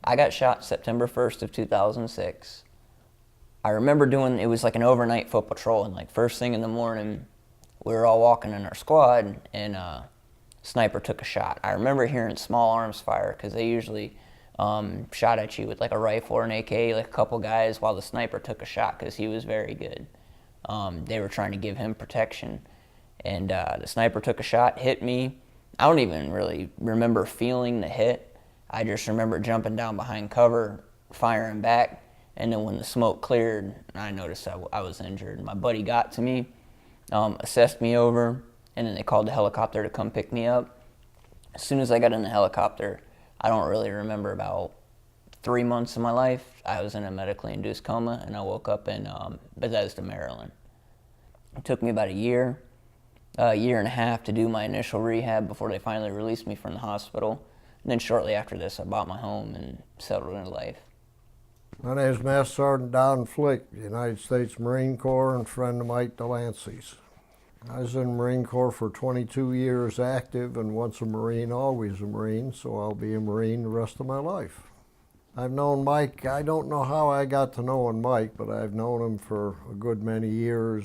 I got shot September 1st of 2006. I remember it was like an overnight foot patrol, and like first thing in the morning, we were all walking in our squad, and sniper took a shot. I remember hearing small arms fire, because they usually shot at you with like a rifle or an AK, like a couple guys, while the sniper took a shot because he was very good. They were trying to give him protection, and the sniper took a shot, hit me. I don't even really remember feeling the hit. I just remember jumping down behind cover, firing back, and then when the smoke cleared, I noticed I was injured. My buddy got to me, assessed me over, and then they called the helicopter to come pick me up. As soon as I got in the helicopter, I don't really remember about 3 months of my life. I was in a medically induced coma, and I woke up in Bethesda, Maryland. It took me about a year and a half to do my initial rehab before they finally released me from the hospital. And then shortly after this, I bought my home and settled into life. My name is Master Sergeant Don Flick, United States Marine Corps, and friend of Mike Delancey's. I was in the Marine Corps for 22 years active, and once a Marine, always a Marine, so I'll be a Marine the rest of my life. I've known Mike, I don't know how I got to knowing Mike, but I've known him for a good many years.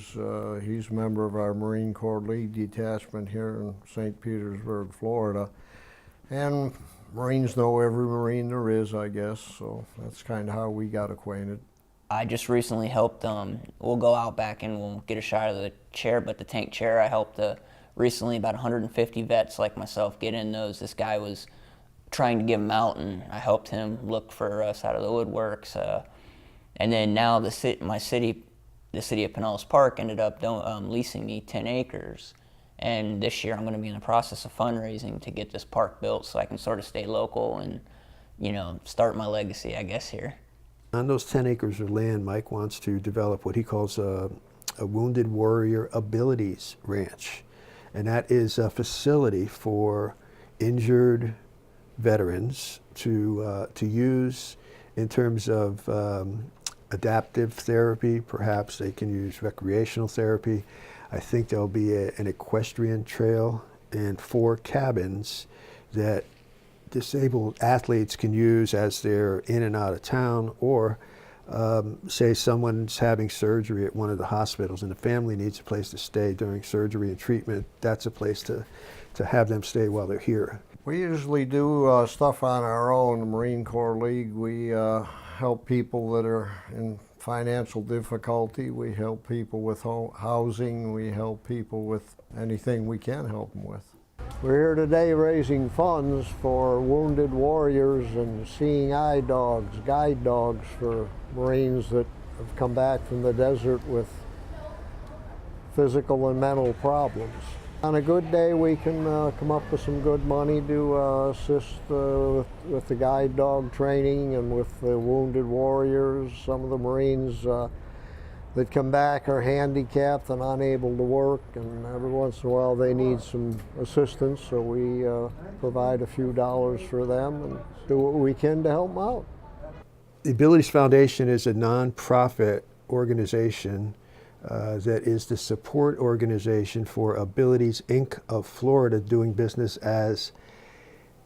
He's a member of our Marine Corps League detachment here in St. Petersburg, Florida. And Marines know every Marine there is, I guess, so that's kind of how we got acquainted. I just recently helped, we'll go out back and we'll get a shot of the chair, but the tank chair, I helped recently about 150 vets like myself get in those. This guy was trying to give them out, and I helped him look for us out of the woodworks. And then now the city of Pinellas Park ended up leasing me 10 acres. And this year I'm going to be in the process of fundraising to get this park built so I can sort of stay local and, start my legacy, I guess, here. On those 10 acres of land, Mike wants to develop what he calls a Wounded Warrior Abilities Ranch. And that is a facility for injured veterans to use in terms of adaptive therapy. Perhaps they can use recreational therapy. I think there'll be an equestrian trail and 4 cabins that disabled athletes can use as they're in and out of town, or say someone's having surgery at one of the hospitals and the family needs a place to stay during surgery and treatment. That's a place to have them stay while they're here. We usually do stuff on our own. The Marine Corps League, we help people that are in financial difficulty. We help people with housing. We help people with anything we can help them with. We're here today raising funds for wounded warriors and seeing eye dogs, guide dogs for Marines that have come back from the desert with physical and mental problems. On a good day, we can come up with some good money to assist with the guide dog training and with the wounded warriors. Some of the Marines that come back are handicapped and unable to work, and every once in a while they need some assistance, so we provide a few dollars for them and do what we can to help them out. The Abilities Foundation is a nonprofit organization that is the support organization for Abilities Inc. of Florida, doing business as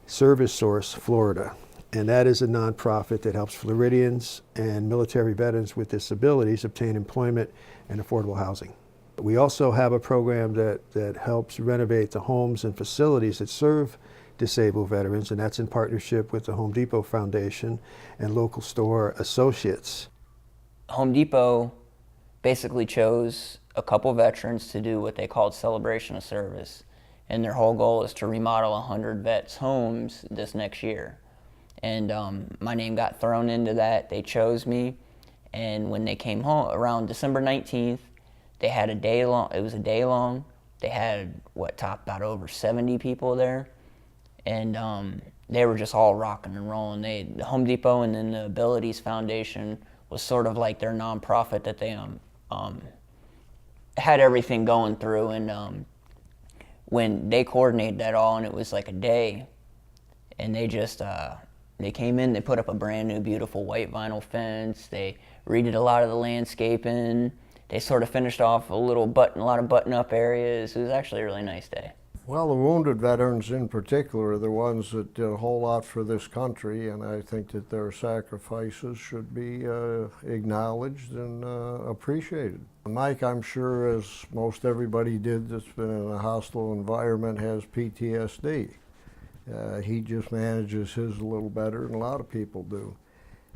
Service Source Florida. And that is a nonprofit that helps Floridians and military veterans with disabilities obtain employment and affordable housing. We also have a program that helps renovate the homes and facilities that serve disabled veterans, and that's in partnership with the Home Depot Foundation and local store associates. Home Depot basically chose a couple veterans to do what they called celebration of service, and their whole goal is to remodel 100 vets' homes this next year. And my name got thrown into that. They chose me, and when they came home around December 19th, they had a day long. It was a day long. They had topped out over 70 people there, and they were just all rocking and rolling. The Home Depot and then the Abilities Foundation was sort of like their nonprofit that they had everything going through, and when they coordinated that all, and it was like a day, and they just they came in, they put up a brand new beautiful white vinyl fence, they redid a lot of the landscaping, they sort of finished off a lot of button-up areas. It was actually a really nice day. Well, the wounded veterans in particular are the ones that did a whole lot for this country, and I think that their sacrifices should be acknowledged and appreciated. Mike, I'm sure, as most everybody did that's been in a hostile environment, has PTSD. He just manages his a little better than a lot of people do.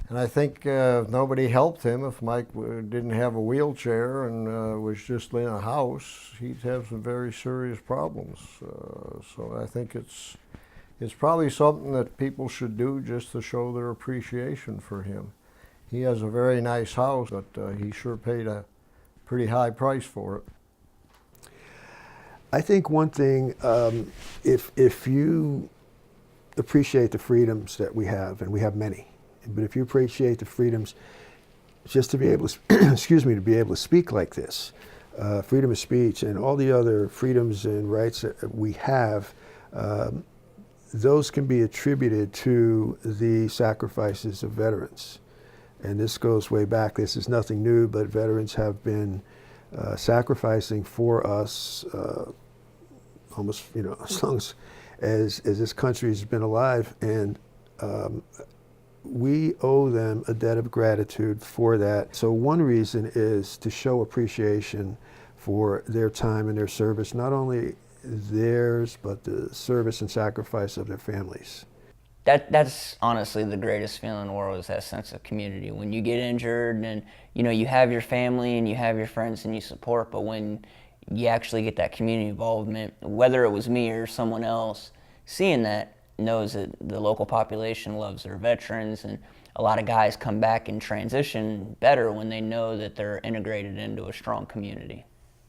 And I think if nobody helped him, if Mike didn't have a wheelchair and was just in a house, he'd have some very serious problems. So I think it's probably something that people should do just to show their appreciation for him. He has a very nice house, but he sure paid a pretty high price for it. I think one thing, if you appreciate the freedoms that we have, and we have many, but if you appreciate the freedoms, just to be able to, excuse me, to be able to speak like this, freedom of speech and all the other freedoms and rights that we have, those can be attributed to the sacrifices of veterans. And this goes way back. This is nothing new, but veterans have been sacrificing for us almost, as long as this country has been alive, and we owe them a debt of gratitude for that. So one reason is to show appreciation for their time and their service, not only theirs, but the service and sacrifice of their families. That's honestly the greatest feeling in the world, is that sense of community. When you get injured and you have your family and you have your friends and you support, but when you actually get that community involvement, whether it was me or someone else, seeing that, knows that the local population loves their veterans, and a lot of guys come back and transition better when they know that they're integrated into a strong community.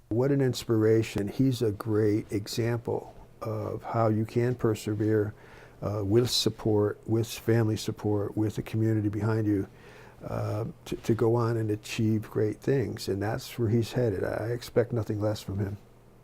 What an inspiration. He's a great example of how you can persevere with support, with family support, with the community behind you, to go on and achieve great things. And that's where he's headed. I expect nothing less from him.